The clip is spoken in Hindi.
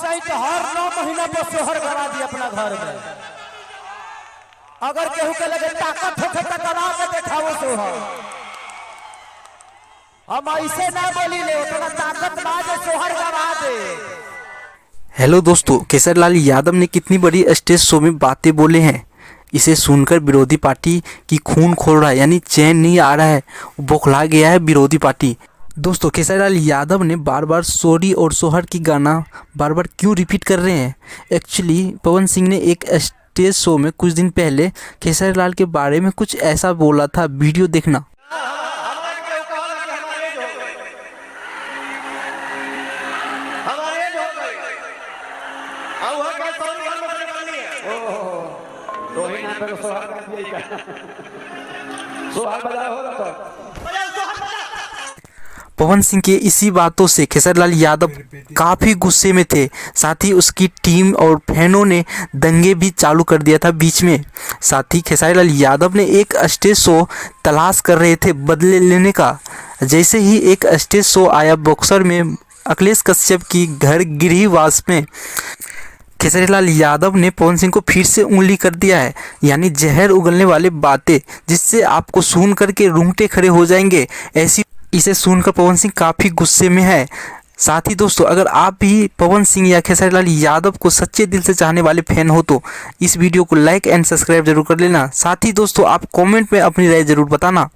चाहिए तो हर 9 महीना पर सोहर गवा दी अपना घर में। अगर केहू के लगे ताकत होखे तो गवा के देखाओ सोहर। हम ऐसे ना बोली ले, उतना ताकत ना जे सोहर गवा दे। हेलो दोस्तों, केसरीलाल यादव ने कितनी बड़ी स्टेज शो में बातें बोले हैं। इसे सुनकर विरोधी पार्टी की खून खोल रहा है, यानी चैन नहीं आ रहा है, बौखला गया है विरोधी पार्टी। दोस्तों, केसरीलाल यादव ने बार बार सॉरी और सोहर की गाना बार बार क्यों रिपीट कर रहे हैं। एक्चुअली पवन सिंह ने एक स्टेज शो में कुछ दिन पहले केसरीलाल के बारे में कुछ ऐसा बोला था, वीडियो देखना। पवन सिंह के इसी बातों से केसरीलाल यादव काफ़ी गुस्से में थे। साथ ही उसकी टीम और फैनों ने दंगे भी चालू कर दिया था बीच में। साथ ही केसरीलाल यादव ने एक स्टेज शो तलाश कर रहे थे बदले लेने का। जैसे ही एक स्टेज शो आया बॉक्सर में अखिलेश कश्यप की घर गिरिवास में, केसरीलाल यादव ने पवन सिंह को फिर से उंगली कर दिया है, यानी जहर उगलने वाली बातें जिससे आपको सुन करके रूंगटे खड़े हो जाएंगे। ऐसी इसे सुनकर पवन सिंह काफ़ी गुस्से में है। साथ ही दोस्तों, अगर आप भी पवन सिंह या केसरीलाल यादव को सच्चे दिल से चाहने वाले फैन हो तो इस वीडियो को लाइक एंड सब्सक्राइब जरूर कर लेना। साथ ही दोस्तों, आप कमेंट में अपनी राय जरूर बताना।